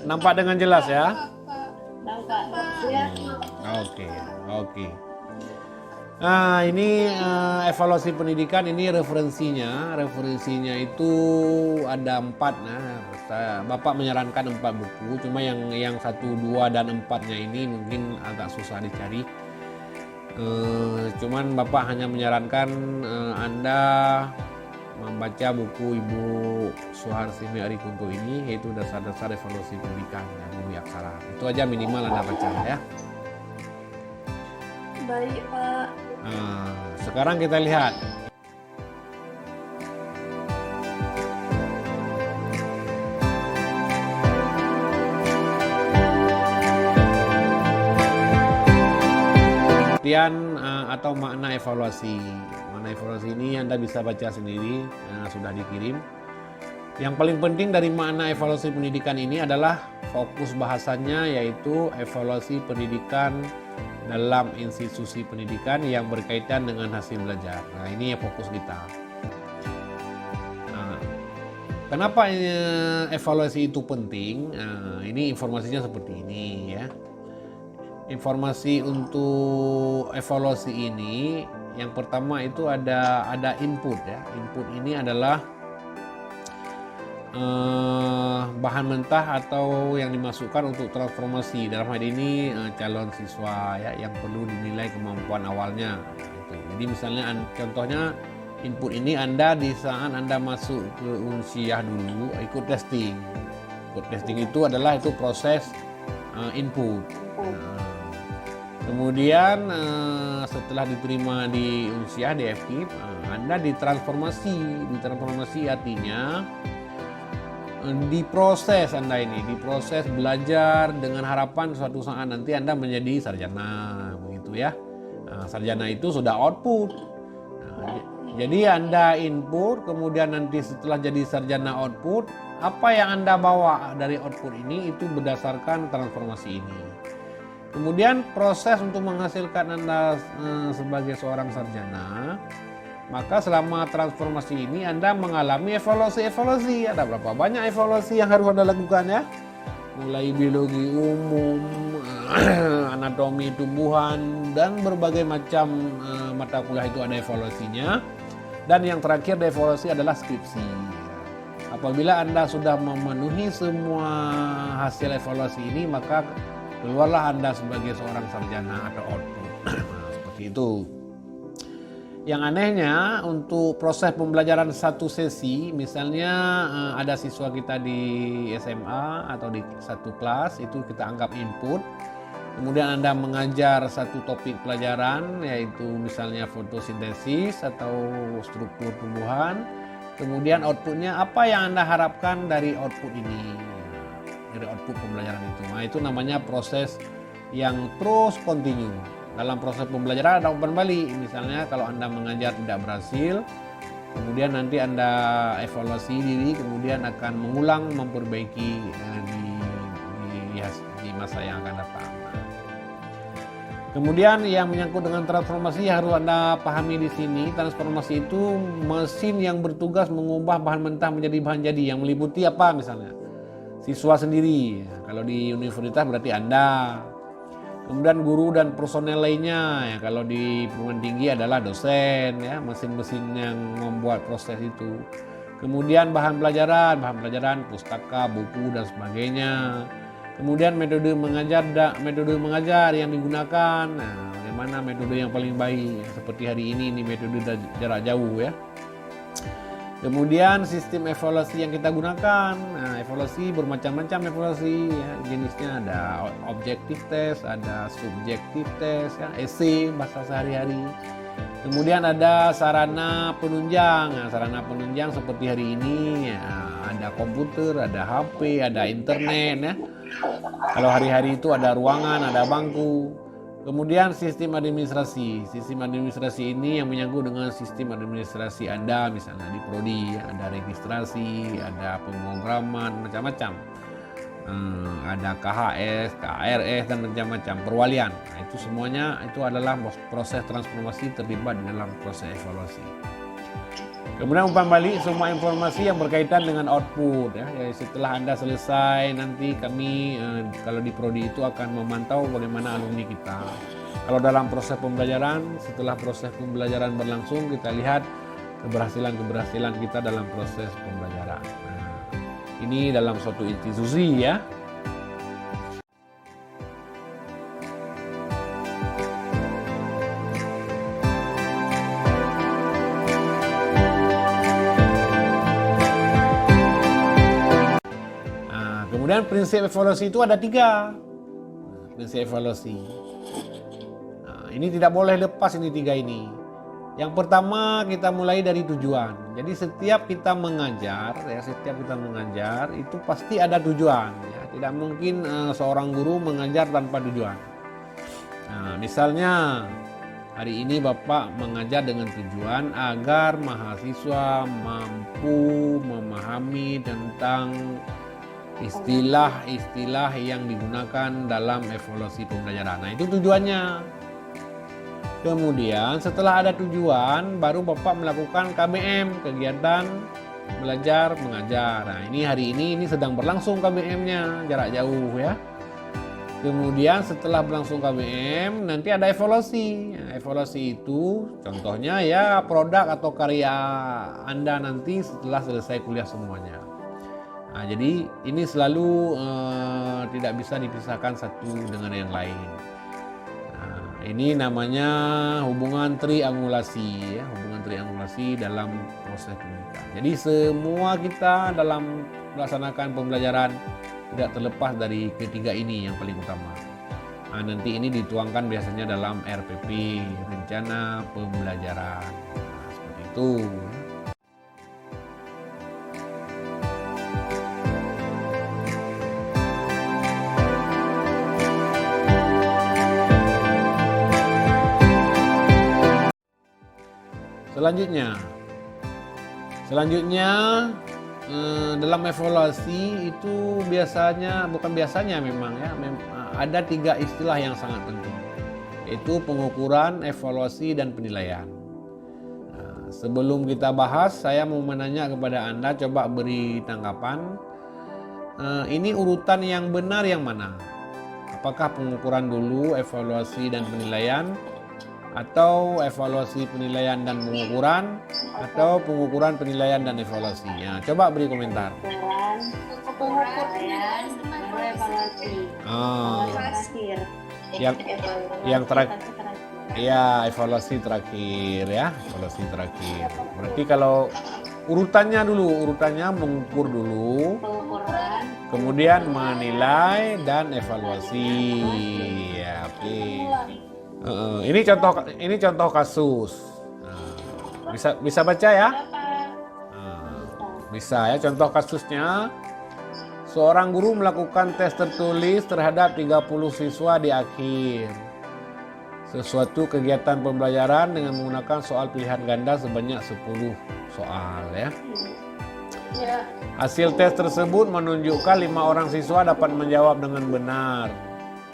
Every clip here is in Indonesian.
nampak dengan jelas ya? Nampak ya. Oke. Nah, ini evaluasi pendidikan, ini referensinya. Referensinya itu ada 4. Nah, Bapak menyarankan 4 buku. Cuma yang 1, 2, dan 4-nya ini mungkin agak susah dicari. Cuman Bapak hanya menyarankan Anda membaca buku Ibu Suharsini Arikunto ini, yaitu dasar-dasar evaluasi pendidikan Bumi Aksara. Itu aja minimal Anda baca ya. Baik, Pak. Nah, sekarang kita lihat. Artian atau makna evaluasi. Makna evaluasi ini Anda bisa baca sendiri, sudah dikirim. Yang paling penting dari makna evaluasi pendidikan ini adalah fokus bahasanya, yaitu evaluasi pendidikan dalam institusi pendidikan yang berkaitan dengan hasil belajar. Nah, ini yang fokus kita. Nah, kenapa evaluasi itu penting? Nah, ini informasinya seperti ini ya. Informasi untuk evaluasi ini, yang pertama itu ada input ya. Input ini adalah bahan mentah atau yang dimasukkan untuk transformasi. Dalam hal ini calon siswa ya, yang perlu dinilai kemampuan awalnya. Jadi misalnya contohnya input ini Anda di saat Anda masuk ke unsiah dulu ikut testing. Ikut testing itu adalah proses input. Kemudian setelah diterima di unsiah di FKIP, Anda ditransformasi. Ditransformasi artinya diproses Anda ini, diproses belajar dengan harapan suatu saat nanti Anda menjadi sarjana, begitu ya. Nah, sarjana itu sudah output. Nah, jadi Anda input, kemudian nanti setelah jadi sarjana output, apa yang Anda bawa dari output ini itu berdasarkan transformasi ini. Kemudian proses untuk menghasilkan Anda sebagai seorang sarjana, maka selama transformasi ini Anda mengalami evaluasi. Ada berapa banyak evaluasi yang harus Anda lakukan ya? Mulai biologi umum, anatomi tumbuhan, dan berbagai macam mata kuliah itu ada evaluasinya. Dan yang terakhir evaluasi adalah skripsi. Apabila Anda sudah memenuhi semua hasil evaluasi ini, maka keluarlah Anda sebagai seorang sarjana atau output. Nah, seperti itu. Yang anehnya untuk proses pembelajaran satu sesi, misalnya ada siswa kita di SMA atau di satu kelas, itu kita anggap input. Kemudian Anda mengajar satu topik pelajaran, yaitu misalnya fotosintesis atau struktur tumbuhan. Kemudian outputnya apa yang Anda harapkan dari output ini, dari output pembelajaran itu. Nah, itu namanya proses yang terus kontinu. Dalam proses pembelajaran ada umpan balik. Misalnya kalau Anda mengajar tidak berhasil, kemudian nanti Anda evaluasi diri, kemudian akan mengulang memperbaiki di masa yang akan datang. Kemudian yang menyangkut dengan transformasi harus Anda pahami di sini. Transformasi itu mesin yang bertugas mengubah bahan mentah menjadi bahan jadi, yang meliputi apa misalnya? Siswa sendiri, kalau di universitas berarti Anda. Kemudian guru dan personel lainnya, ya kalau di perguruan tinggi adalah dosen, ya mesin-mesin yang membuat proses itu. Kemudian bahan pelajaran, pustaka, buku dan sebagainya. Kemudian metode mengajar yang digunakan. Nah, bagaimana metode yang paling baik? Seperti hari ini metode jarak jauh ya. Kemudian sistem evaluasi yang kita gunakan. Nah, evaluasi bermacam-macam evaluasi ya. Jenisnya ada objektif test, ada subjektif test, ya, essay bahasa sehari-hari. Kemudian ada sarana penunjang. Nah, sarana penunjang seperti hari ini ya, ada komputer, ada HP, ada internet ya. Kalau hari-hari itu ada ruangan, ada bangku. Kemudian sistem administrasi. Sistem administrasi ini yang menyangkut dengan sistem administrasi Anda, misalnya di Prodi, ada registrasi, ada pemrograman, macam-macam. Ada KHS, KRS, dan macam-macam, perwalian. Nah, itu semuanya itu adalah proses transformasi terlibat dalam proses evaluasi. Kemudian umpan balik semua informasi yang berkaitan dengan output ya. Jadi setelah Anda selesai nanti kami kalau di prodi itu akan memantau bagaimana alumni kita. Kalau dalam proses pembelajaran, setelah proses pembelajaran berlangsung kita lihat keberhasilan kita dalam proses pembelajaran. Nah, ini dalam suatu institusi ya. Kemudian prinsip evaluasi itu ada 3. Prinsip evaluasi. Nah, ini tidak boleh lepas ini 3 ini. Yang pertama kita mulai dari tujuan. Jadi setiap kita mengajar itu pasti ada tujuan. Ya. Tidak mungkin seorang guru mengajar tanpa tujuan. Nah, misalnya hari ini Bapak mengajar dengan tujuan agar mahasiswa mampu memahami tentang istilah-istilah yang digunakan dalam evaluasi pembelajaran. Nah, itu tujuannya. Kemudian setelah ada tujuan, baru Bapak melakukan KBM, kegiatan belajar mengajar. Nah, ini hari ini sedang berlangsung KBM-nya, jarak jauh ya. Kemudian setelah berlangsung KBM, nanti ada evaluasi. Nah, evaluasi itu contohnya ya produk atau karya Anda nanti setelah selesai kuliah semuanya. Nah, jadi ini selalu tidak bisa dipisahkan satu dengan yang lain. Nah, ini namanya hubungan triangulasi ya, hubungan triangulasi dalam proses pendidikan. Jadi semua kita dalam melaksanakan pembelajaran tidak terlepas dari ketiga ini yang paling utama. Nah, nanti ini dituangkan biasanya dalam RPP, rencana pembelajaran. Nah, seperti itu. Selanjutnya dalam evaluasi itu memang ya ada 3 istilah yang sangat penting, yaitu pengukuran, evaluasi, dan penilaian. Nah, sebelum kita bahas, saya mau menanya kepada Anda, coba beri tanggapan. Ini urutan yang benar yang mana? Apakah pengukuran dulu, evaluasi dan penilaian? Atau evaluasi, penilaian, dan pengukuran, atau pengukuran, penilaian, dan evaluasi. Ya, coba beri komentar. Pengukuran, baru evaluasi. Yang terakhir, ya evaluasi terakhir ya, evaluasi terakhir. Berarti kalau urutannya mengukur dulu, Pengukuran, kemudian menilai dan evaluasi. Ya, oke. Ini contoh kasus. Nah, bisa baca ya? Bisa ya. Contoh kasusnya, seorang guru melakukan tes tertulis terhadap 30 siswa di akhir sesuatu kegiatan pembelajaran dengan menggunakan soal pilihan ganda sebanyak 10 soal ya. Hasil tes tersebut menunjukkan 5 orang siswa dapat menjawab dengan benar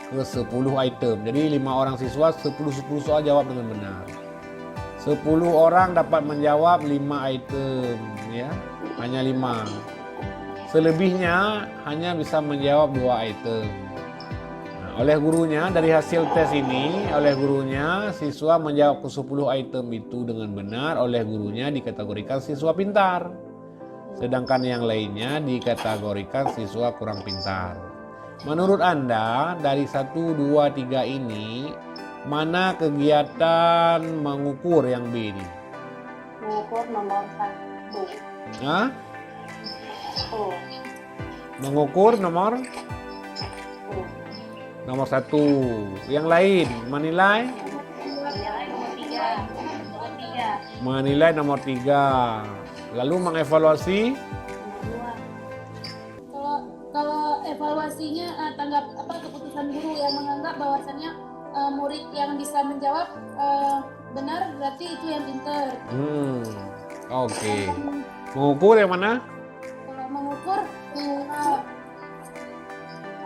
ke 10 item. Jadi 5 orang siswa 10 soal jawab dengan benar. 10 orang dapat menjawab 5 item ya. Hanya 5. Selebihnya hanya bisa menjawab 2 item. Nah, oleh gurunya dari hasil tes ini, siswa menjawab ke 10 item itu dengan benar, oleh gurunya dikategorikan siswa pintar. Sedangkan yang lainnya dikategorikan siswa kurang pintar. Menurut Anda, dari 1, 2, 3 ini, mana kegiatan mengukur yang B ini? mengukur nomor 1. Hah? Mengukur nomor 1. Yang lain, menilai? Menilai nomor 3. Lalu mengevaluasi? Kalau evaluasinya keputusan guru yang menganggap bahwasannya murid yang bisa menjawab benar berarti itu yang pintar. Oke. Mengukur yang mana? Kalau mengukur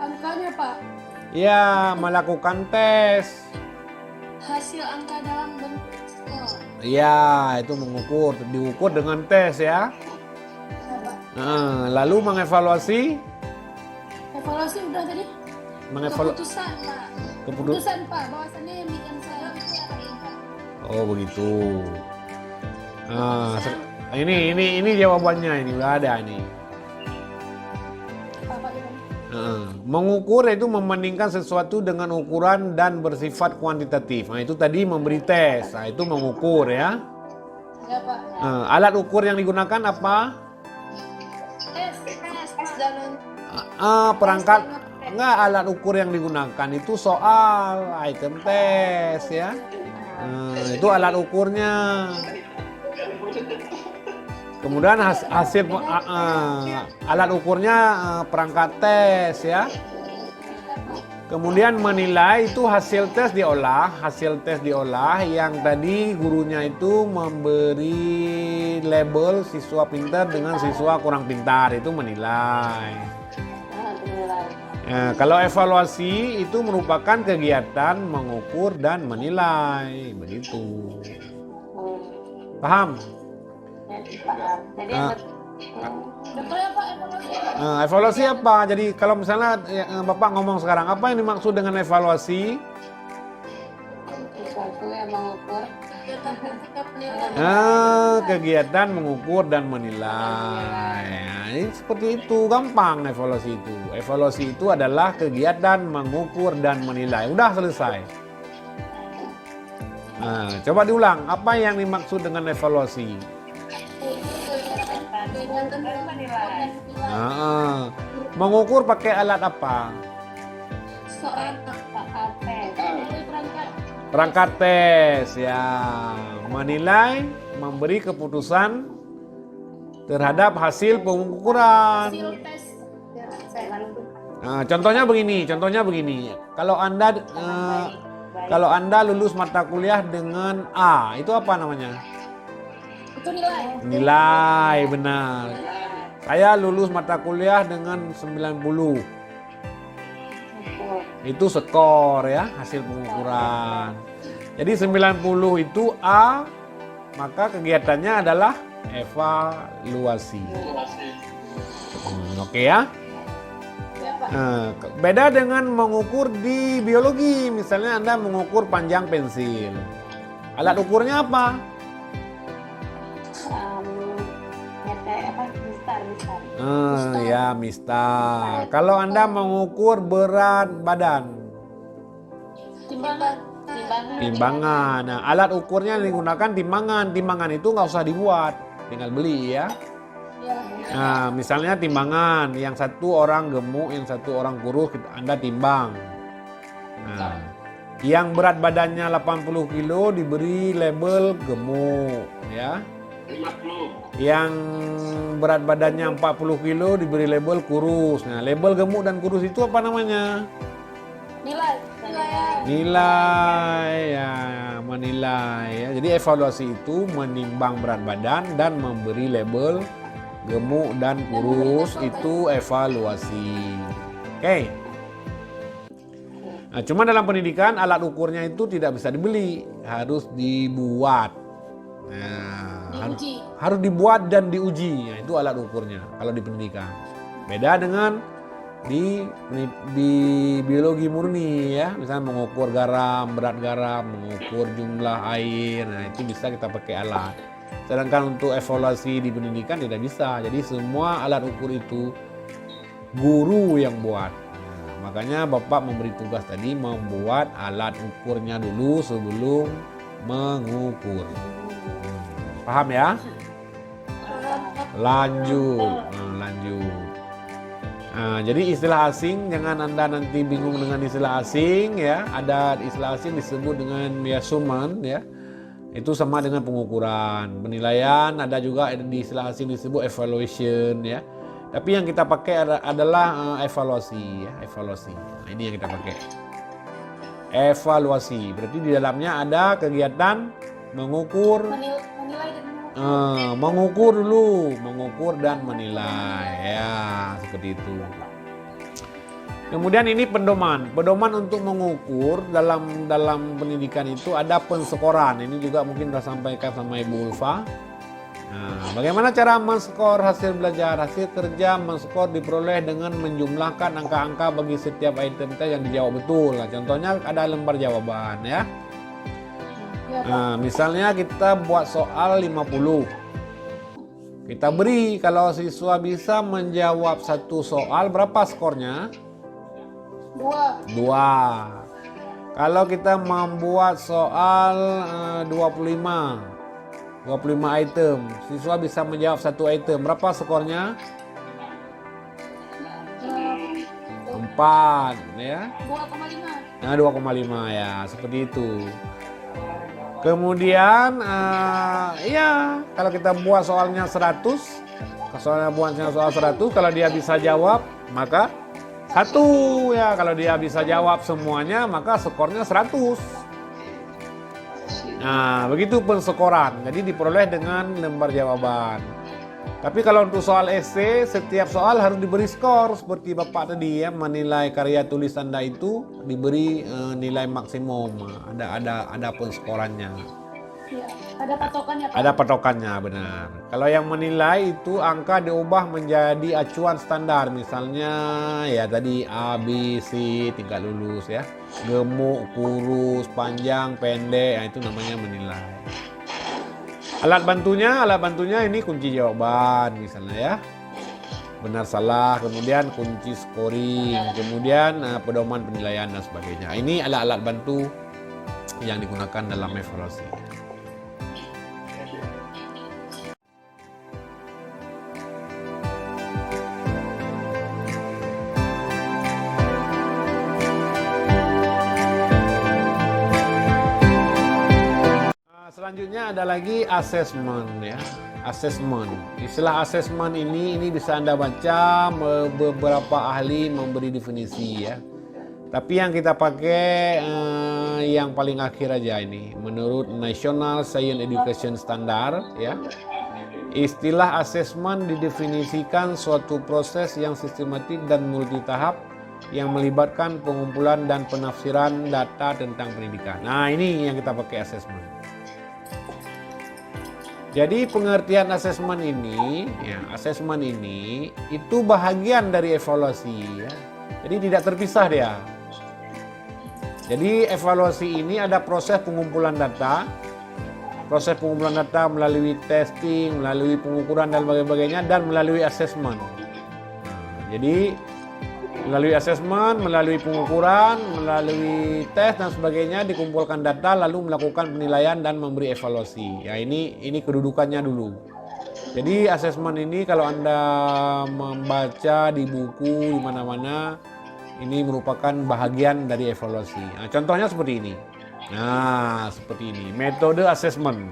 angkanya Pak. Ya, melakukan tes. Hasil angka dalam bentuk skor. Iya, itu mengukur, diukur dengan tes ya. Ya, Pak. Lalu mengevaluasi, Evaluasi udah tadi. Keputusan, Pak. Keputusan, Pak. Bahwasannya yang saya itu apa, Pak? Oh begitu. Ini jawabannya ini udah ada nih. Apa, Pak? Gimana? Mengukur itu membandingkan sesuatu dengan ukuran dan bersifat kuantitatif. Nah itu tadi memberi tes. Nah itu mengukur ya. Ya, Pak. Alat ukur yang digunakan apa? Tes dan Perangkat. Enggak, alat ukur yang digunakan itu soal, item tes ya. Itu alat ukurnya. Kemudian hasil alat ukurnya perangkat tes ya. Kemudian menilai itu hasil tes diolah yang tadi gurunya itu memberi label siswa pintar dengan siswa kurang pintar, itu menilai. Kalau evaluasi itu merupakan kegiatan mengukur dan menilai, begitu. Paham? Jadi betul ya, Pak, evaluasi. Evaluasi apa? Jadi kalau misalnya Bapak ngomong sekarang, apa yang dimaksud dengan evaluasi? sesuatu yang mengukur Kegiatan mengukur dan menilai. Ini seperti itu, gampang evaluasi itu. Evaluasi itu adalah kegiatan mengukur dan menilai. Udah selesai. Coba diulang, apa yang dimaksud dengan evaluasi? Mengukur pakai alat apa? Soal Perangkat tes ya. Menilai, memberi keputusan terhadap hasil pengukuran. hasil tes. Contohnya begini. Kalau Anda lulus mata kuliah dengan A, itu apa namanya? Itu nilai. Nilai, benar. Saya lulus mata kuliah dengan 90. Itu skor ya, hasil pengukuran. Jadi 90 itu A, maka kegiatannya adalah evaluasi. Oke ya. Ya, Pak. Beda dengan mengukur di biologi. Misalnya Anda mengukur panjang pensil. Alat ukurnya apa? Mistar. Kalau Anda mengukur berat badan, timbangan. Nah, alat ukurnya yang digunakan timbangan. Timbangan itu nggak usah dibuat, tinggal beli ya. Nah, misalnya timbangan, yang satu orang gemuk, yang satu orang kurus, Anda timbang. Nah, yang berat badannya 80 kilo diberi label gemuk ya. Yang berat badannya 40 kilo diberi label kurus. Nah, label gemuk dan kurus itu apa namanya? Nilai ya, menilai ya. Jadi evaluasi itu menimbang berat badan dan memberi label gemuk dan kurus, itu evaluasi. Oke. Nah, cuma dalam pendidikan alat ukurnya itu tidak bisa dibeli, harus dibuat. Nah, harus dibuat dan diuji. Nah, itu alat ukurnya kalau di pendidikan. Beda dengan di biologi murni ya, misalnya mengukur garam, berat garam, mengukur jumlah air. Nah, itu bisa kita pakai alat. Sedangkan untuk evaluasi di pendidikan tidak bisa. Jadi semua alat ukur itu guru yang buat. Nah, makanya Bapak memberi tugas tadi membuat alat ukurnya dulu sebelum mengukur. Paham ya? Lanjut. Jadi istilah asing, jangan Anda nanti bingung dengan istilah asing ya. Ada istilah asing disebut dengan measurement ya. Itu sama dengan pengukuran. Penilaian ada juga di istilah asing disebut evaluation ya. Tapi yang kita pakai adalah evaluasi ya, evaluasi. Nah, ini yang kita pakai. Evaluasi. Berarti di dalamnya ada kegiatan mengukur, mengukur dulu, mengukur dan menilai ya, seperti itu. Kemudian ini pedoman. Pedoman untuk mengukur dalam pendidikan itu ada penskoran. Ini juga mungkin sudah sampaikan sama Ibu Ulfa. Nah, bagaimana cara menskor hasil belajar? Hasil kerja menskor diperoleh dengan menjumlahkan angka-angka bagi setiap item tes yang dijawab betul. Nah, contohnya ada lembar jawaban ya. Nah, misalnya kita buat soal 50. Kita beri kalau siswa bisa menjawab satu soal, berapa skornya? 2. 2. Kalau kita membuat soal 25 item, siswa bisa menjawab satu item, berapa skornya? 4 ya. 2,5. Nah, 2,5 ya, seperti itu. Kemudian ya kalau kita buat soalnya 100, soal 100, kalau dia bisa jawab maka 1 ya. Kalau dia bisa jawab semuanya maka skornya 100. Nah, begitu penskoran. Jadi diperoleh dengan lembar jawaban. Tapi kalau untuk soal esai, setiap soal harus diberi skor seperti Bapak tadi ya, menilai karya tulis Anda itu diberi nilai maksimum. Ada penskorannya. Ya, ada patokannya, Pak. Ada patokannya, benar. Kalau yang menilai itu angka diubah menjadi acuan standar. Misalnya ya tadi A, B, C, tingkat lulus ya. Gemuk, kurus, panjang, pendek, nah, itu namanya menilai. Alat bantunya ini kunci jawaban misalnya ya. Benar salah, kemudian kunci scoring, kemudian pedoman penilaian dan sebagainya. Ini alat-alat bantu yang digunakan dalam evaluasi. Selanjutnya ada lagi assessment ya. Assessment. Istilah assessment ini bisa Anda baca, beberapa ahli memberi definisi ya. Tapi yang kita pakai yang paling akhir aja ini. Menurut National Science Education Standard ya. Istilah assessment didefinisikan suatu proses yang sistematik dan multitahap yang melibatkan pengumpulan dan penafsiran data tentang pendidikan. Nah, ini yang kita pakai assessment. Jadi pengertian asesmen ini itu bahagian dari evaluasi ya. Jadi tidak terpisah dia. Jadi evaluasi ini ada proses pengumpulan data melalui testing, melalui pengukuran dan sebagainya, dan melalui asesmen. Jadi melalui asesmen, melalui pengukuran, melalui tes dan sebagainya dikumpulkan data lalu melakukan penilaian dan memberi evaluasi. Ya ini kedudukannya dulu. Jadi asesmen ini kalau Anda membaca di buku di mana-mana ini merupakan bahagian dari evaluasi. Nah, contohnya seperti ini. Nah, seperti ini. Metode asesmen.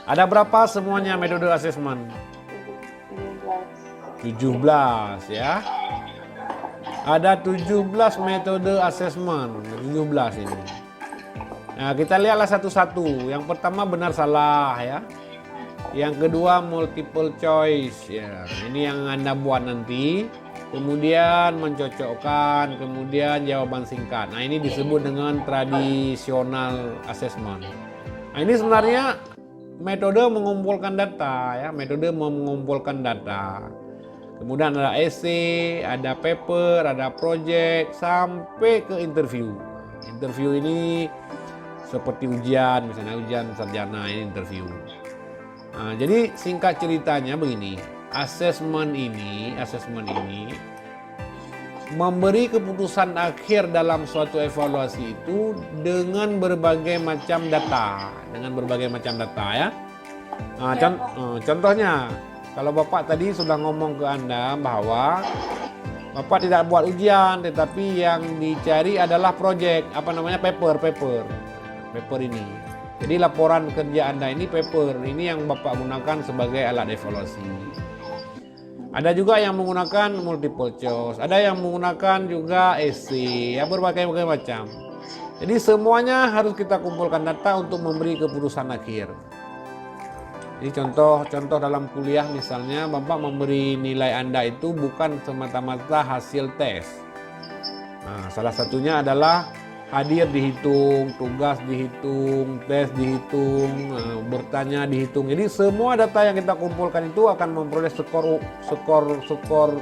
Ada berapa semuanya metode asesmen? 17 ya. Ada 17 metode asesmen, 17 ini. Nah, kita lihatlah satu-satu. Yang pertama benar salah ya. Yang kedua multiple choice ya. Ini yang Anda buat nanti. Kemudian mencocokkan, kemudian jawaban singkat. Nah, ini disebut dengan tradisional assessment. Nah, ini sebenarnya metode mengumpulkan data ya, metode mengumpulkan data. Kemudian ada essay, ada paper, ada project, sampai ke interview. Interview ini seperti ujian, misalnya ujian sarjana, ini interview. Nah, jadi singkat ceritanya begini, asesmen ini memberi keputusan akhir dalam suatu evaluasi itu dengan berbagai macam data, ya. Nah, contohnya, kalau Bapak tadi sudah ngomong ke Anda bahwa Bapak tidak buat ujian, tetapi yang dicari adalah project, paper ini. Jadi laporan kerja Anda ini paper, ini yang Bapak gunakan sebagai alat evaluasi. Ada juga yang menggunakan multiple choice, ada yang menggunakan juga essay, ya berbagai macam. Jadi semuanya harus kita kumpulkan data untuk memberi keputusan akhir. Jadi contoh dalam kuliah misalnya Bapak memberi nilai Anda itu bukan semata-mata hasil tes. Nah, salah satunya adalah hadir dihitung, tugas dihitung, tes dihitung, bertanya dihitung. Jadi semua data yang kita kumpulkan itu akan memperoleh skor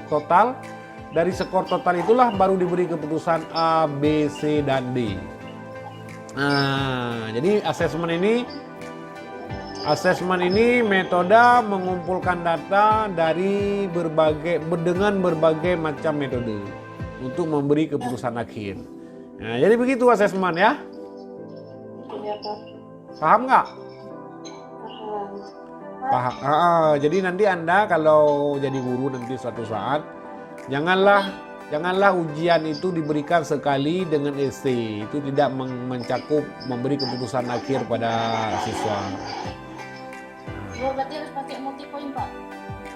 total. Dari skor total itulah baru diberi keputusan A, B, C, dan D. Nah, jadi asesmen ini metode mengumpulkan data dari dengan berbagai macam metode untuk memberi keputusan akhir. Nah, jadi begitu asesmen ya. Iya, Pak. Paham nggak? Paham. Paham. Jadi nanti Anda kalau jadi guru nanti suatu saat janganlah ujian itu diberikan sekali dengan esai. Itu tidak mencakup memberi keputusan akhir pada siswa. Berarti harus pakai multi point, Pak.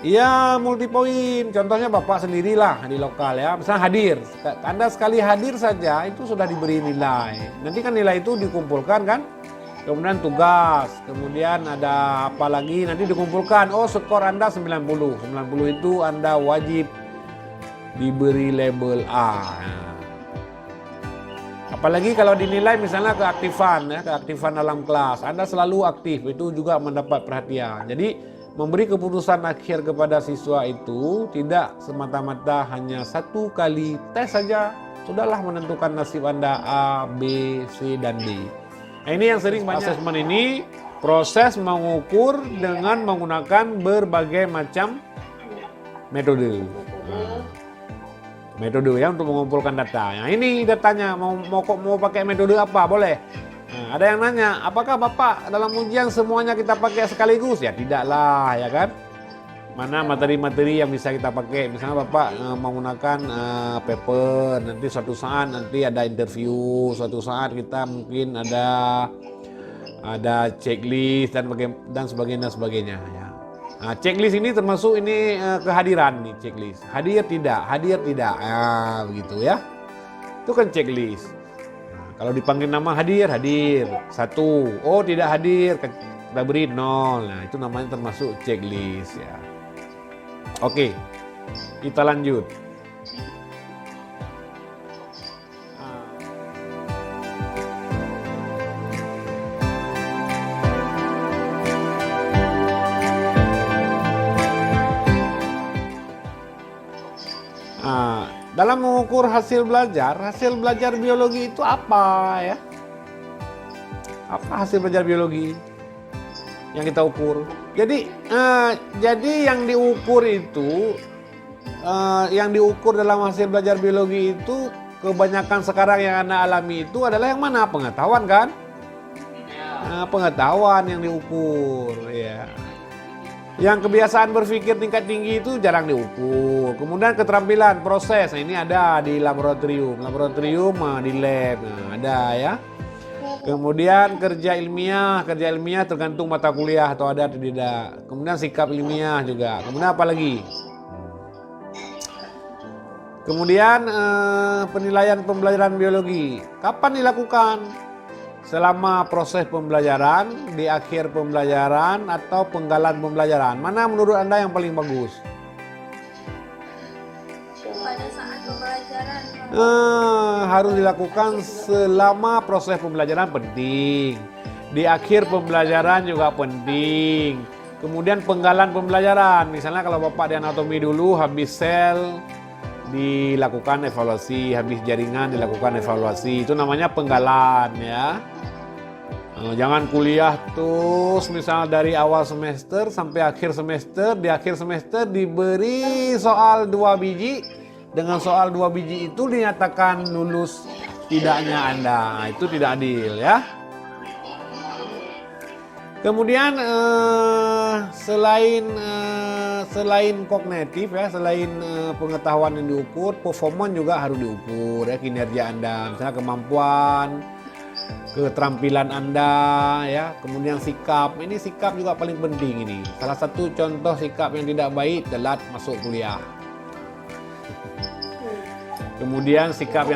Iya, multi point. Contohnya Bapak sendirilah di lokal ya. Misalnya hadir. Anda sekali hadir saja itu sudah diberi nilai. Nanti kan nilai itu dikumpulkan kan? Kemudian tugas. Kemudian ada apa lagi? Nanti dikumpulkan. Oh, skor Anda 90. 90 itu Anda wajib diberi label A. Nah. Apalagi kalau dinilai misalnya keaktifan dalam kelas. Anda selalu aktif, itu juga mendapat perhatian. Jadi memberi keputusan akhir kepada siswa itu tidak semata-mata hanya satu kali tes saja. Sudahlah menentukan nasib Anda A, B, C, dan D. Nah, ini yang sering banyak. Asesmen ini proses mengukur dengan menggunakan berbagai macam metode. Metode ya untuk mengumpulkan data. Nah, ini datanya mau pakai metode apa boleh. Nah, ada yang nanya, apakah Bapak dalam ujian semuanya kita pakai sekaligus? Ya tidaklah ya kan. Mana materi-materi yang bisa kita pakai. Misalnya Bapak menggunakan paper, nanti suatu saat nanti ada interview, suatu saat kita mungkin ada checklist dan sebagainya ya. Nah, checklist ini termasuk kehadiran nih checklist. Hadir tidak, nah, begitu ya. Itu kan checklist. Nah, kalau dipanggil nama hadir. 1. Oh, tidak hadir, kita beri 0. Nah, itu namanya termasuk checklist ya. Oke, kita lanjut. Dalam mengukur hasil belajar biologi itu apa ya? Apa hasil belajar biologi yang kita ukur? Jadi yang diukur dalam hasil belajar biologi itu kebanyakan sekarang yang Anda alami itu adalah yang mana? Pengetahuan kan? Pengetahuan yang diukur ya. Yang kebiasaan berpikir tingkat tinggi itu jarang diukur. Kemudian keterampilan proses, nah ini ada di laboratorium di lab, nah, ada ya. Kemudian kerja ilmiah tergantung mata kuliah atau ada atau tidak. Kemudian sikap ilmiah juga. Kemudian apa lagi? Kemudian penilaian pembelajaran biologi. Kapan dilakukan? Selama proses pembelajaran, di akhir pembelajaran, atau penggalan pembelajaran. Mana menurut Anda yang paling bagus? Pada saat pembelajaran. Harus dilakukan selama proses pembelajaran penting. Di akhir pembelajaran juga penting. Kemudian penggalan pembelajaran. Misalnya kalau Bapak di anatomi dulu habis sel dilakukan evaluasi, habis jaringan dilakukan evaluasi. Itu namanya penggalan ya. Jangan kuliah terus misalnya dari awal semester sampai akhir semester. Di akhir semester diberi soal 2 biji. Dengan soal 2 biji itu dinyatakan lulus tidaknya Anda. Itu tidak adil ya. Kemudian selain kognitif ya, selain pengetahuan yang diukur, performa juga harus diukur ya, kinerja Anda, misalnya kemampuan, keterampilan Anda ya, kemudian sikap. Ini sikap juga paling penting ini. Salah satu contoh sikap yang tidak baik, telat masuk kuliah. Kemudian sikap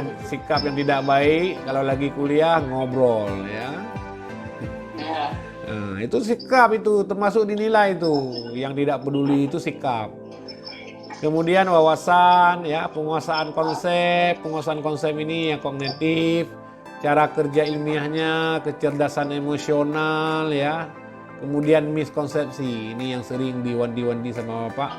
yang tidak baik kalau lagi kuliah ngobrol ya. Nah, itu sikap itu termasuk dinilai itu. Yang tidak peduli itu sikap. Kemudian wawasan, ya, penguasaan konsep ini yang kognitif, cara kerja ilmiahnya, kecerdasan emosional, ya. Kemudian miskonsepsi, ini yang sering diwanti-wanti sama Bapak.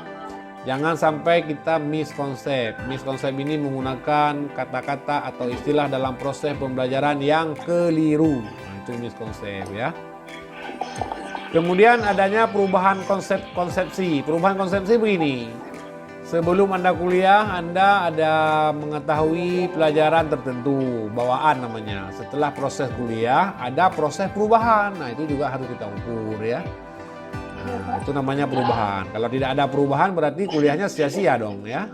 Jangan sampai kita miskonsep. Miskonsep ini menggunakan kata-kata atau istilah dalam proses pembelajaran yang keliru. Nah, itu miskonsep, ya. Kemudian adanya perubahan konsepsi. Perubahan konsepsi begini. Sebelum Anda kuliah, Anda ada mengetahui pelajaran tertentu, bawaan namanya. Setelah proses kuliah, ada proses perubahan. Nah, itu juga harus kita ukur, ya. Nah, itu namanya perubahan. Kalau tidak ada perubahan, berarti kuliahnya sia-sia dong, ya.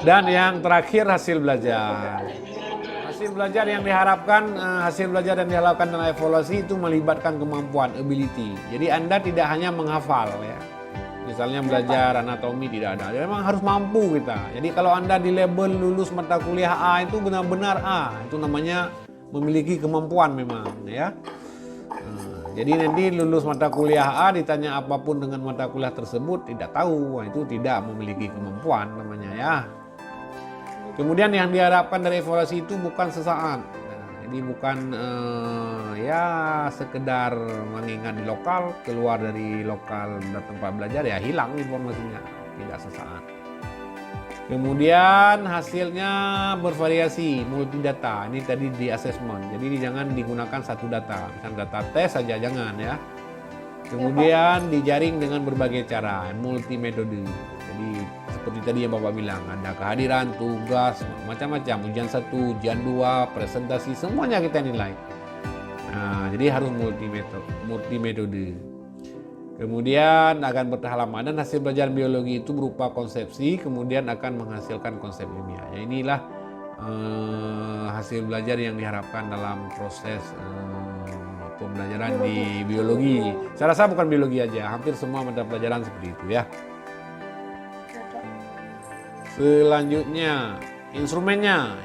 Dan yang terakhir, hasil belajar. Hasil belajar yang diharapkan dalam evaluasi itu melibatkan kemampuan, ability. Jadi Anda tidak hanya menghafal, ya. Misalnya belajar anatomi tidak ada. Memang harus mampu kita. Jadi kalau Anda di label lulus mata kuliah A itu benar-benar A. Itu namanya memiliki kemampuan memang, ya. Jadi nanti lulus mata kuliah A ditanya apapun dengan mata kuliah tersebut tidak tahu. Itu tidak memiliki kemampuan namanya, ya. Kemudian yang diharapkan dari evaluasi itu bukan sesaat. Jadi bukan ya sekedar mengingat di lokal, keluar dari lokal dan tempat belajar ya hilang informasinya, tidak sesaat. Kemudian hasilnya bervariasi, multi data. Ini tadi di assessment. Jadi jangan digunakan satu data, misalnya data tes saja jangan, ya. Kemudian dijaring dengan berbagai cara, multi metode. Jadi seperti tadi yang Bapak bilang, ada kehadiran, tugas, macam-macam, ujian 1, ujian 2, presentasi, semuanya kita nilai. Nah, jadi harus multi metode. Kemudian akan bertahan lama dan hasil belajar biologi itu berupa konsepsi, kemudian akan menghasilkan konsep ilmiah. Ya, inilah hasil belajar yang diharapkan dalam proses pembelajaran di biologi. Saya rasa bukan biologi aja, hampir semua mata pelajaran seperti itu, ya. Selanjutnya, instrumennya.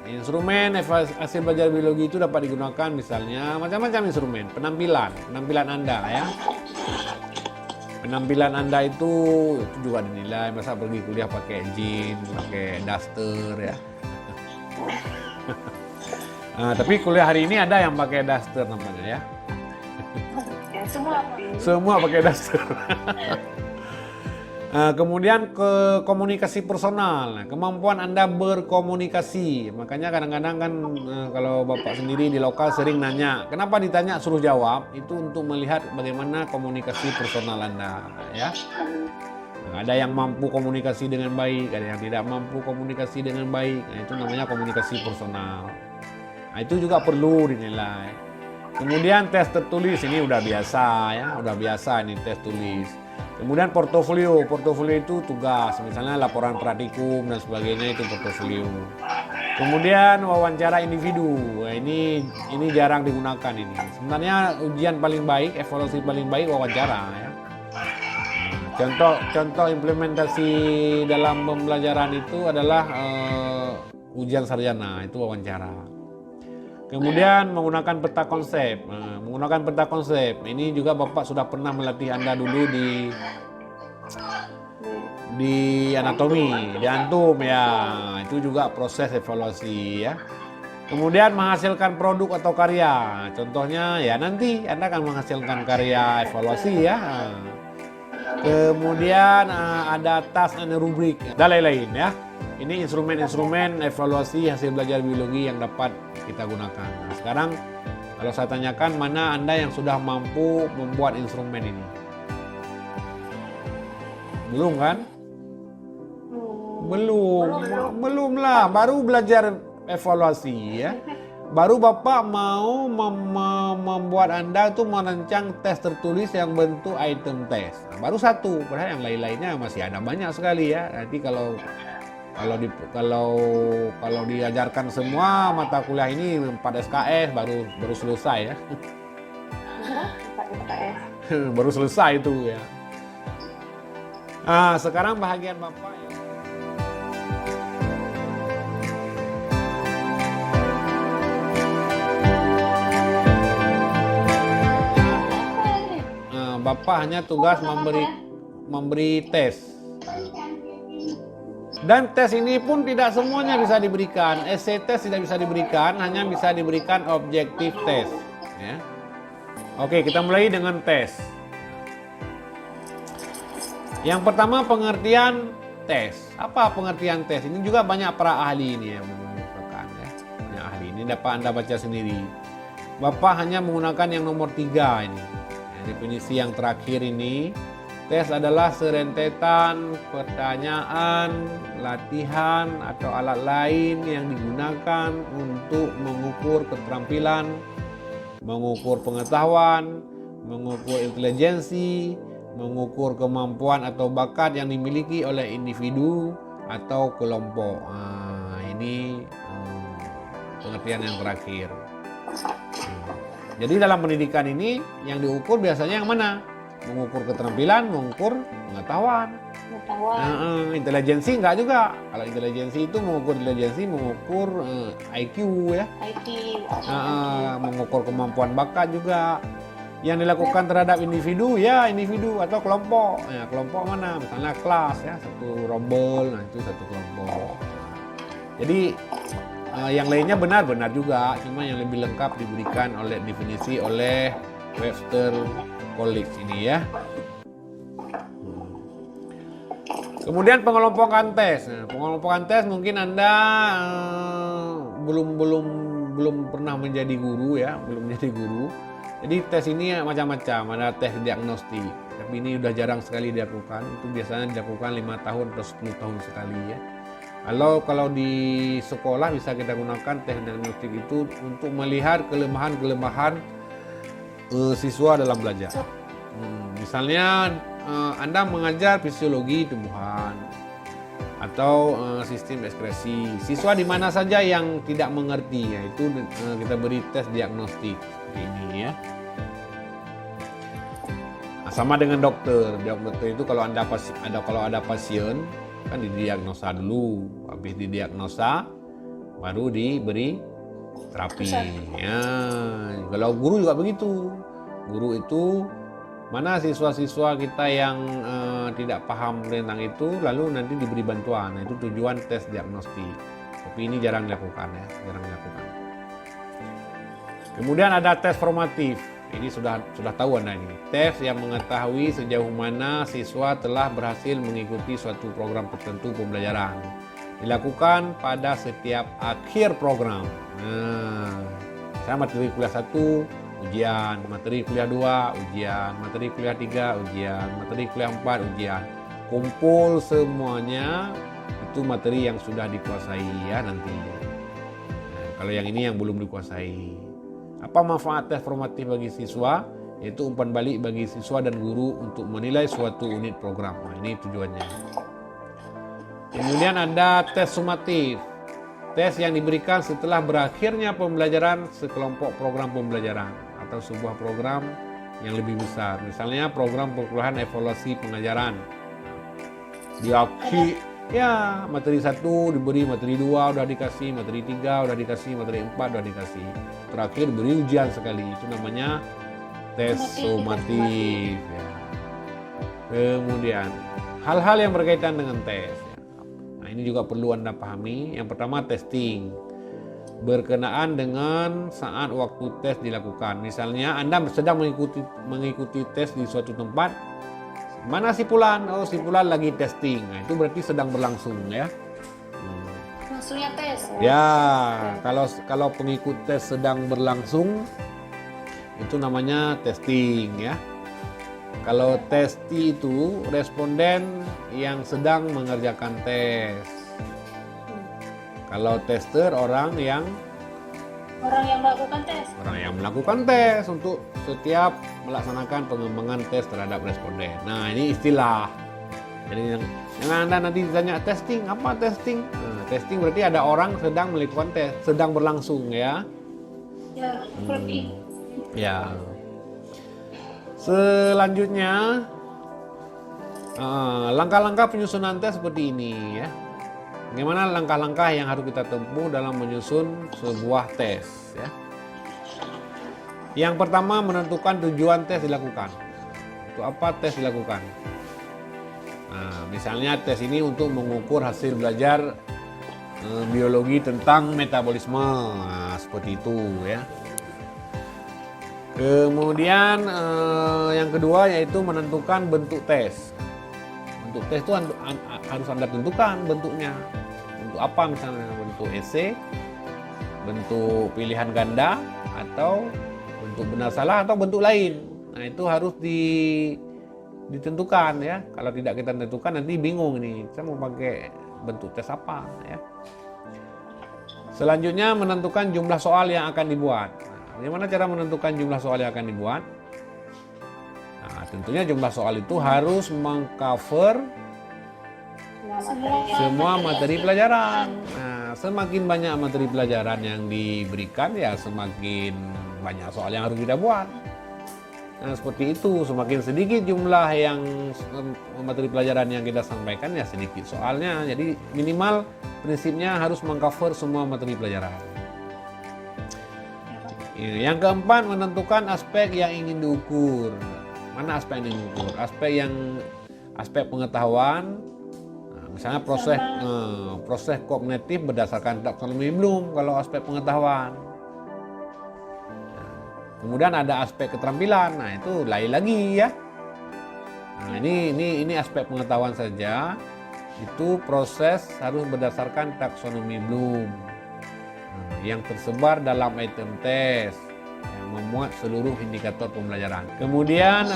Instrumen hasil belajar biologi itu dapat digunakan misalnya macam-macam instrumen. Penampilan Anda, ya. Penampilan Anda itu juga dinilai. Masa pergi kuliah pakai jeans, pakai duster, ya. Nah, tapi kuliah hari ini ada yang pakai duster nampaknya, ya. Ya, semua Pakai duster. Kemudian ke komunikasi personal, kemampuan Anda berkomunikasi. Makanya kadang-kadang kan kalau Bapak sendiri di lokal sering nanya, kenapa ditanya suruh jawab? Itu untuk melihat bagaimana komunikasi personal Anda, ya. Nah, ada yang mampu komunikasi dengan baik, ada yang tidak mampu komunikasi dengan baik. Nah, itu namanya komunikasi personal. Nah, itu juga perlu dinilai. Kemudian tes tertulis ini udah biasa, ya, udah biasa ini tes tulis. Kemudian portofolio itu tugas, misalnya laporan praktikum dan sebagainya itu portofolio. Kemudian wawancara individu, nah, ini jarang digunakan ini. Sebenarnya ujian paling baik, evaluasi paling baik wawancara, ya. Contoh implementasi dalam pembelajaran itu adalah ujian sarjana, itu wawancara. Kemudian menggunakan peta konsep. Menggunakan peta konsep ini juga Bapak sudah pernah melatih Anda dulu di anatomi, di antum, ya. Itu juga proses evaluasi, ya. Kemudian menghasilkan produk atau karya. Contohnya ya nanti Anda akan menghasilkan karya evaluasi, ya. Kemudian ada task and rubrik dan lain-lain, ya. Ini instrumen-instrumen evaluasi hasil belajar biologi yang dapat kita gunakan. Nah, sekarang kalau saya tanyakan, mana Anda yang sudah mampu membuat instrumen ini? Belum kan? Belum lah. Baru belajar evaluasi, ya. Baru Bapak mau membuat Anda itu merancang tes tertulis yang bentuk item tes. Nah, baru satu, padahal yang lain-lainnya masih ada banyak sekali, ya. Nanti kalau diajarkan semua mata kuliah ini 4 SKS baru selesai, ya. 4 SKS. Baru selesai itu, ya. Nah, sekarang bahagian Bapak, ya. Bapak hanya tugas memberi tes. Dan tes ini pun tidak semuanya bisa diberikan. Essay test tidak bisa diberikan, hanya bisa diberikan objektif test. Ya. Oke, kita mulai dengan tes. Yang pertama, pengertian tes. Apa pengertian tes? Ini juga banyak para ahli ini yang menggunakan. Ya. Banyak ahli ini dapat Anda baca sendiri. Bapak hanya menggunakan yang nomor 3 ini. Ya, definisi yang terakhir ini. Tes adalah serentetan pertanyaan, latihan, atau alat lain yang digunakan untuk mengukur keterampilan, mengukur pengetahuan, mengukur intelijensi, mengukur kemampuan atau bakat yang dimiliki oleh individu atau kelompok. Ini pengertian yang terakhir. Jadi dalam pendidikan ini yang diukur biasanya yang mana? Mengukur keterampilan, mengukur pengetahuan. Intelijensi enggak juga. Kalau intelijensi itu mengukur intelijensi, mengukur IQ ya. Mengukur kemampuan bakat juga. Yang dilakukan terhadap individu ya individu atau kelompok. Ya, kelompok mana? Misalnya kelas ya, satu rombel, nah itu satu kelompok. Jadi yang lainnya benar-benar juga, cuma yang lebih lengkap diberikan oleh definisi oleh Webster College ini ya. Kemudian pengelompokan tes. Nah, pengelompokan tes mungkin Anda belum pernah menjadi guru ya, belum menjadi guru. Jadi tes ini macam-macam, ada tes diagnostik. Tapi ini udah jarang sekali dilakukan. Itu biasanya dilakukan 5 tahun atau 10 tahun sekali ya. Kalau di sekolah bisa kita gunakan tes diagnostik itu untuk melihat kelemahan-kelemahan siswa dalam belajar. Misalnya Anda mengajar fisiologi tumbuhan atau sistem ekspresi. Siswa di mana saja yang tidak mengerti, yaitu kita beri tes diagnostik seperti ini ya. Sama dengan dokter. Dokter itu kalau ada pasien kan didiagnosa dulu, habis didiagnosa baru diberi terapi. Ya, kalau guru juga begitu. Guru itu mana siswa-siswa kita yang tidak paham tentang itu, lalu nanti diberi bantuan. Nah, itu tujuan tes diagnostik. Tapi ini jarang dilakukan ya, jarang dilakukan. Kemudian ada tes formatif. Ini sudah tahu Anda ini. Tes yang mengetahui sejauh mana siswa telah berhasil mengikuti suatu program tertentu pembelajaran. Dilakukan pada setiap akhir program. Nah, saya materi kuliah 1 ujian, materi kuliah 2 ujian, materi kuliah 3 ujian, materi kuliah 4 ujian. Kumpul semuanya itu materi yang sudah dikuasai ya nanti. Nah, kalau yang ini yang belum dikuasai. Apa manfaat tes formatif bagi siswa? Yaitu umpan balik bagi siswa dan guru untuk menilai suatu unit program. Nah, ini tujuannya. Kemudian ada tes sumatif. Tes yang diberikan setelah berakhirnya pembelajaran sekelompok program pembelajaran atau sebuah program yang lebih besar. Misalnya program perkuliahan evaluasi pengajaran. Di akhir ya materi 1 diberi, materi 2 udah dikasih, materi 3 udah dikasih, materi 4 udah dikasih. Terakhir beri ujian sekali. Itu namanya tes sumatif. Ya. Kemudian hal-hal yang berkaitan dengan tes. Nah, ini juga perlu Anda pahami. Yang pertama testing. Berkenaan dengan saat waktu tes dilakukan. Misalnya Anda sedang mengikuti tes di suatu tempat. Mana si Fulan? Oh, si Fulan lagi testing. Nah, itu berarti sedang berlangsung ya. Maksudnya tes. Ya, kalau pengikut tes sedang berlangsung itu namanya testing ya. Kalau testi itu responden yang sedang mengerjakan tes. Kalau tester orang yang melakukan tes. Orang yang melakukan tes untuk setiap melaksanakan pengembangan tes terhadap responden. Nah, ini istilah. Jadi yang Anda nanti ditanya testing, apa testing? Nah, testing berarti ada orang sedang melakukan tes, sedang berlangsung ya. Ya, seperti. Ya. Selanjutnya langkah-langkah penyusunan tes seperti ini ya. Bagaimana langkah-langkah yang harus kita tempuh dalam menyusun sebuah tes ya. Yang pertama menentukan tujuan tes dilakukan. Untuk apa tes dilakukan? Nah, misalnya tes ini untuk mengukur hasil belajar biologi tentang metabolisme, nah, seperti itu ya. Kemudian yang kedua yaitu menentukan bentuk tes. Bentuk tes itu harus Anda tentukan bentuknya. Bentuk apa misalnya? Bentuk esai, bentuk pilihan ganda, atau bentuk benar salah, atau bentuk lain. Nah, itu harus ditentukan ya. Kalau tidak kita tentukan nanti bingung nih, saya mau pakai bentuk tes apa ya. Selanjutnya menentukan jumlah soal yang akan dibuat. Nah, bagaimana cara menentukan jumlah soal yang akan dibuat? Nah, tentunya jumlah soal itu harus mengcover semua materi pelajaran. Nah, semakin banyak materi pelajaran yang diberikan ya semakin banyak soal yang harus kita buat. Nah, seperti itu, semakin sedikit jumlah yang materi pelajaran yang kita sampaikan ya sedikit soalnya. Jadi minimal prinsipnya harus mengcover semua materi pelajaran. Yang keempat, menentukan aspek yang ingin diukur. Mana aspek yang ingin diukur? Aspek pengetahuan. Nah, misalnya proses kognitif berdasarkan taksonomi Bloom kalau aspek pengetahuan. Kemudian ada aspek keterampilan, nah itu lain lagi ya. Nah, ini aspek pengetahuan saja. Itu proses harus berdasarkan taksonomi Bloom yang tersebar dalam item test yang memuat seluruh indikator pembelajaran. Kemudian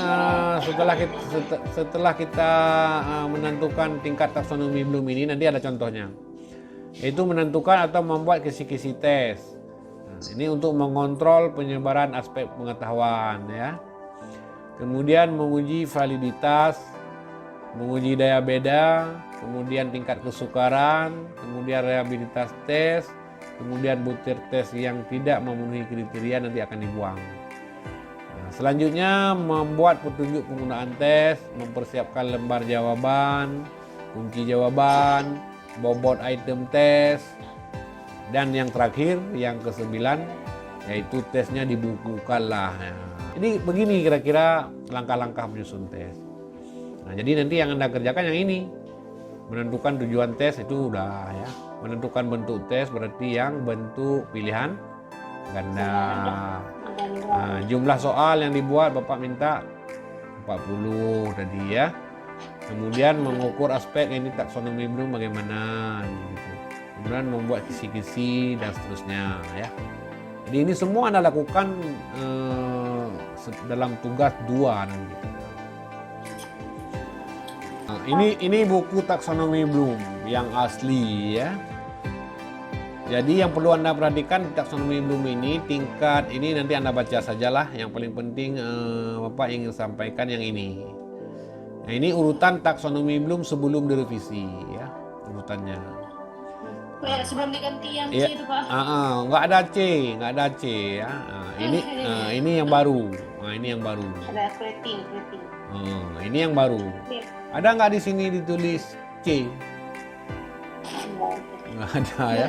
setelah kita menentukan tingkat taksonomi Bloom ini, nanti ada contohnya, yaitu menentukan atau membuat kisi-kisi tes. Ini untuk mengontrol penyebaran aspek pengetahuan ya. Kemudian menguji validitas, menguji daya beda, kemudian tingkat kesukaran, kemudian reliabilitas tes, kemudian butir tes yang tidak memenuhi kriteria nanti akan dibuang. Nah, selanjutnya membuat petunjuk penggunaan tes, mempersiapkan lembar jawaban, kunci jawaban, bobot item tes. Dan yang terakhir, yang ke-9, yaitu tesnya dibukukanlah. Jadi begini kira-kira langkah-langkah menyusun tes. Nah, jadi nanti yang Anda kerjakan yang ini. Menentukan tujuan tes itu udah ya. Menentukan bentuk tes berarti yang bentuk pilihan ganda. Nah, jumlah soal yang dibuat Bapak minta 40 tadi ya. Kemudian mengukur aspek ini taksonomi Bloom bagaimana gitu. Kemudian membuat kisi-kisi dan seterusnya ya. Jadi ini semua Anda lakukan dalam tugas 2 nanti. Nah, ini buku taksonomi Bloom yang asli ya. Jadi yang perlu Anda perhatikan di taksonomi Bloom ini tingkat ini nanti Anda baca sajalah. Yang paling penting Bapak ingin sampaikan yang ini. Nah, ini urutan taksonomi Bloom sebelum direvisi ya urutannya. Sebelum diganti yang C itu Pak. Nggak ada C ya. Ini yang baru. Nah, ini yang baru. Ada creating. Ini yang baru. Ada nggak di sini ditulis C? Nggak ada ya.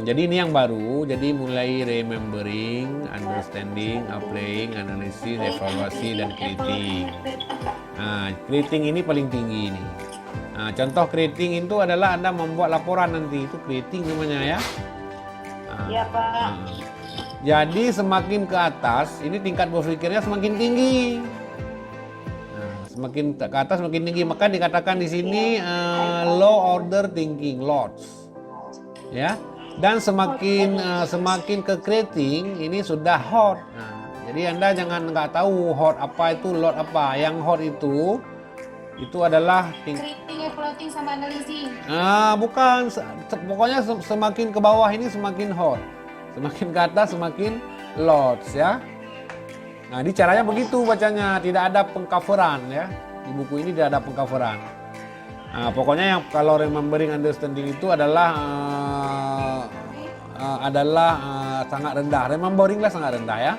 Jadi ini yang baru. Jadi mulai remembering, understanding, applying, analisis, evaluasi, dan creating. Nah, creating ini paling tinggi ini. Nah, contoh creating itu adalah Anda membuat laporan nanti, itu creating namanya ya. Iya Pak. Jadi semakin ke atas, ini tingkat berpikirnya semakin tinggi. Nah, semakin ke atas semakin tinggi, maka dikatakan di sini low order thinking, lots. Ya. Dan semakin ke creating ini sudah hot. Nah, jadi Anda jangan nggak tahu hot apa itu, lot apa. Yang hot itu adalah Creating, evaluating, sama analisis. Bukan, pokoknya semakin ke bawah ini semakin hot, semakin ke atas semakin lots ya. Nah, ini caranya begitu bacanya, tidak ada pengcoveran ya. Di buku ini tidak ada pengcoveran. Nah, pokoknya yang kalau remembering, understanding itu adalah sangat rendah. Remembering lah sangat rendah ya.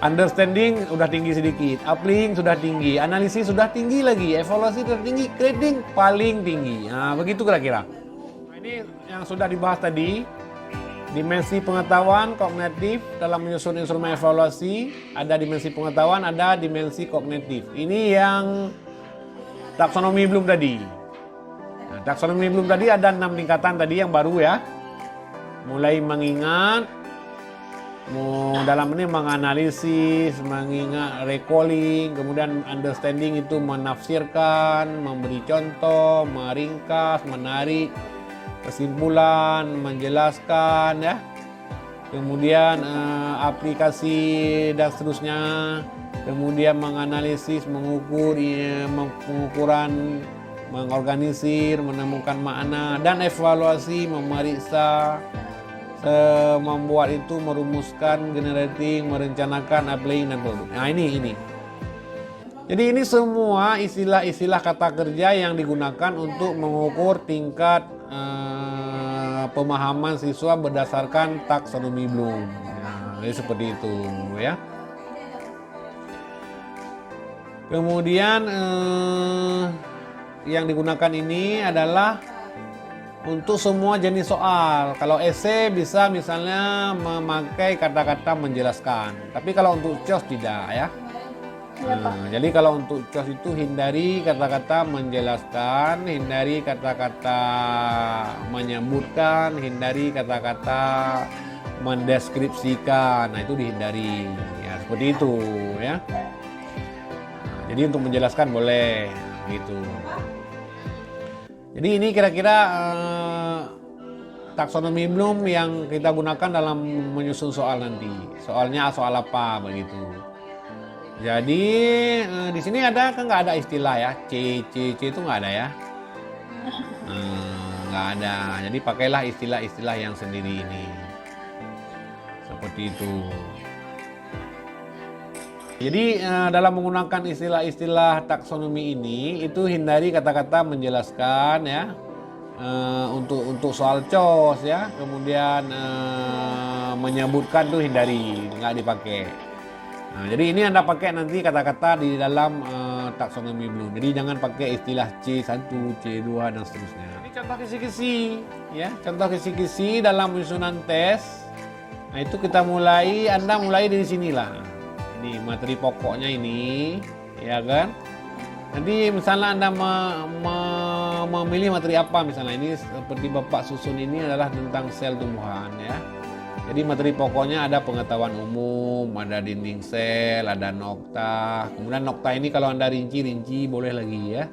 Understanding sudah tinggi sedikit, applying sudah tinggi, analisis sudah tinggi lagi, evaluasi sudah tinggi, creating paling tinggi. Nah, begitu kira-kira. Nah, ini yang sudah dibahas tadi Dimensi pengetahuan kognitif dalam menyusun instrumen evaluasi, ada dimensi pengetahuan, ada dimensi kognitif. Ini yang taksonomi belum tadi. Nah, taksonomi belum tadi ada 6 tingkatan tadi yang baru ya. Mulai mengingat, dalam ini menganalisis, mengingat, recalling, kemudian understanding itu menafsirkan, memberi contoh, meringkas, menarik kesimpulan, menjelaskan ya. Kemudian aplikasi dan seterusnya. Kemudian menganalisis, mengukur, pengukuran, mengorganisir, menemukan makna, dan evaluasi, memeriksa, membuat itu, merumuskan, generating, merencanakan, applying, dan produk. Nah ini. Jadi ini semua istilah-istilah kata kerja yang digunakan untuk mengukur tingkat pemahaman siswa berdasarkan taksonomi Bloom. Nah, jadi seperti itu ya. Kemudian yang digunakan ini adalah untuk semua jenis soal. Kalau esai bisa misalnya memakai kata-kata menjelaskan. Tapi kalau untuk COS tidak ya. Jadi kalau untuk COS itu hindari kata-kata menjelaskan, hindari kata-kata menyebutkan, hindari kata-kata mendeskripsikan. Nah itu dihindari. Ya seperti itu ya. Jadi untuk menjelaskan boleh gitu. Jadi ini kira-kira taksonomi Bloom yang kita gunakan dalam menyusun soal nanti. Soalnya soal apa begitu. Jadi di sini ada kan nggak ada istilah ya, C itu nggak ada ya, nggak ada. Jadi pakailah istilah-istilah yang sendiri ini, seperti itu. Jadi dalam menggunakan istilah-istilah taksonomi ini itu hindari kata-kata menjelaskan ya, untuk soal COS ya, kemudian menyebutkan tuh hindari, nggak dipakai. Nah, jadi ini Anda pakai nanti kata-kata di dalam taksonomi Bloom. Jadi jangan pakai istilah C1, C2 dan seterusnya. Ini contoh kisi-kisi ya, contoh kisi-kisi dalam penyusunan tes. Nah, itu kita Anda mulai dari sinilah. Ini materi pokoknya ini, ya kan? Nanti misalnya Anda memilih materi apa misalnya ini seperti Bapak susun ini adalah tentang sel tumbuhan ya. Jadi materi pokoknya ada pengetahuan umum, ada dinding sel, ada nokta. Kemudian nokta ini kalau Anda rinci boleh lagi ya.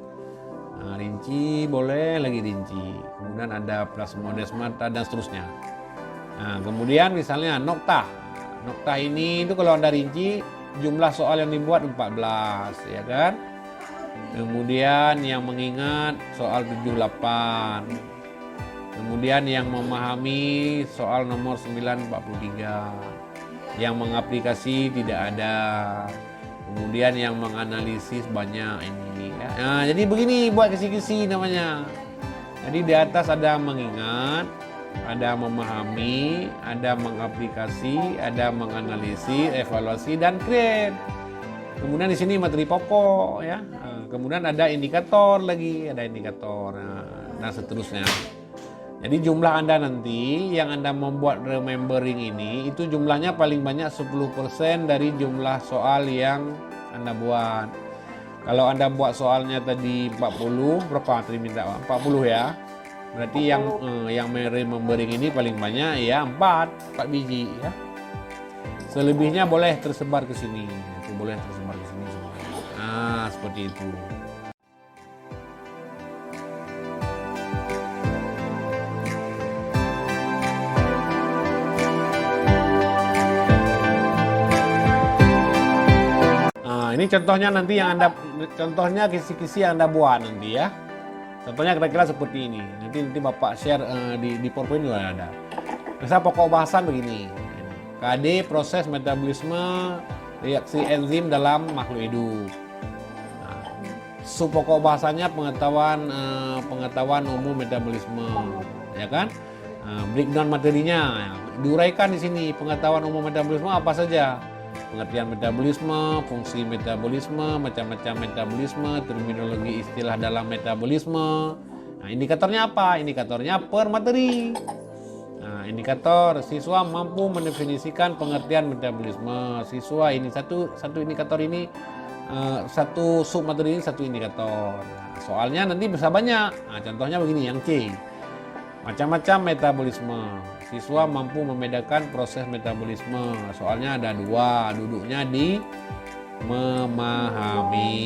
Nah, rinci boleh lagi rinci. Kemudian ada plasmodesmata dan seterusnya. Nah, kemudian misalnya nokta. Nokta ini itu kalau Anda rinci jumlah soal yang dibuat 14 ya kan. Kemudian yang mengingat soal 78. Kemudian yang memahami soal nomor 943. Yang mengaplikasi tidak ada. Kemudian yang menganalisis banyak ini ya. Nah, jadi begini buat kisi-kisi namanya. Jadi di atas ada mengingat, ada memahami, ada mengaplikasi, ada menganalisis, evaluasi, dan create. Kemudian di sini materi pokok ya. Kemudian ada indikator lagi, ada indikator dan seterusnya. Jadi jumlah Anda nanti yang Anda membuat remembering ini itu jumlahnya paling banyak 10% dari jumlah soal yang Anda buat. Kalau Anda buat soalnya tadi 40, berapa tadi minta? 40 ya. Berarti yang remembering ini paling banyak ya 4 biji ya. Selebihnya boleh tersebar ke sini. Itu boleh tersebar ke sini semua. Nah, seperti itu. Ini contohnya nanti yang contohnya kisi-kisi yang Anda buat nanti ya. Contohnya kira-kira seperti ini. Nanti Bapak share di PowerPoint juga ada. Misal pokok bahasan begini. KD proses metabolisme reaksi enzim dalam makhluk hidup. Nah, sub pokok bahasanya pengetahuan umum metabolisme, ya kan? Breakdown materinya diuraikan di sini. Pengetahuan umum metabolisme apa saja? Pengertian metabolisme, fungsi metabolisme, macam-macam metabolisme, terminologi istilah dalam metabolisme. Nah, indikatornya apa? Indikatornya per materi. Nah, Indikator siswa mampu mendefinisikan pengertian metabolisme. Siswa ini satu indikator ini, satu sub materi ini satu indikator. Nah, soalnya nanti bisa banyak. Nah, contohnya begini yang C. Macam-macam metabolisme. Siswa mampu membedakan proses metabolisme. Soalnya ada 2, duduknya di memahami.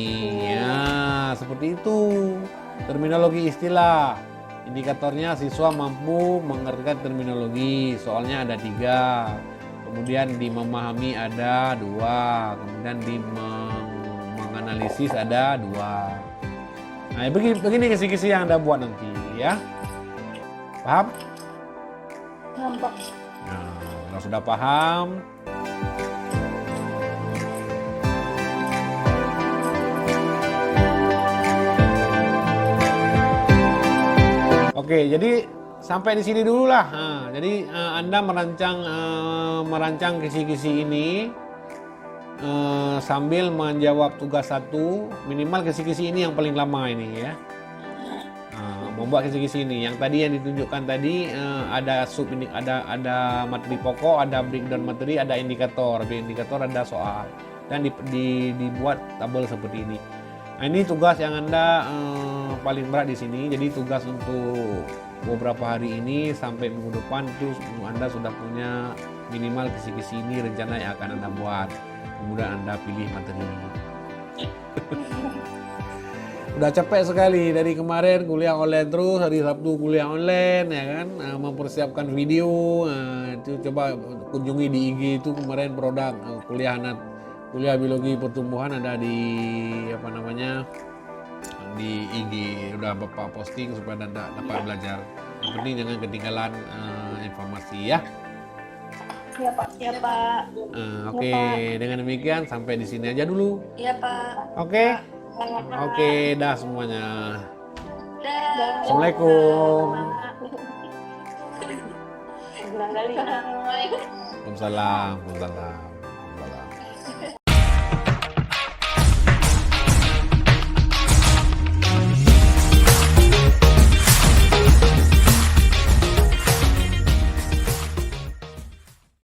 Ya, seperti itu. Terminologi istilah. Indikatornya siswa mampu mengerti terminologi. Soalnya ada 3. Kemudian di memahami ada 2. Kemudian di menganalisis ada 2. Nah, begini kisi-kisi yang Anda buat nanti ya. Paham? Nampak. Nah, kalau sudah paham, oke, jadi sampai di sini dulu lah. Nah, jadi Anda merancang kisi-kisi ini sambil menjawab tugas 1, minimal kisi-kisi ini yang paling lama ini ya. Membuat kisi-kisi ini. Yang tadi yang ditunjukkan tadi ada sub ini, ada materi pokok, ada breakdown materi, ada indikator. Di indikator ada soal dan dibuat tabel seperti ini. Nah, ini tugas yang Anda paling berat di sini. Jadi tugas untuk beberapa hari ini sampai minggu depan itu Anda sudah punya minimal kisi-kisi ini rencana yang akan Anda buat. Kemudian Anda pilih materi. Udah capek sekali dari kemarin kuliah online terus, hari Sabtu kuliah online ya kan, mempersiapkan video. Itu coba kunjungi di IG itu kemarin produk kuliah biologi pertumbuhan ada di di IG, udah Bapak posting supaya Anda dapat belajar. Yang penting jangan ketinggalan informasi ya. Iya Pak. Iya Pak. Oke, dengan demikian sampai di sini aja dulu. Iya Pak. Oke. Oke, dah semuanya. Dah. Assalamualaikum. Ulang kali. Waalaikumsalam.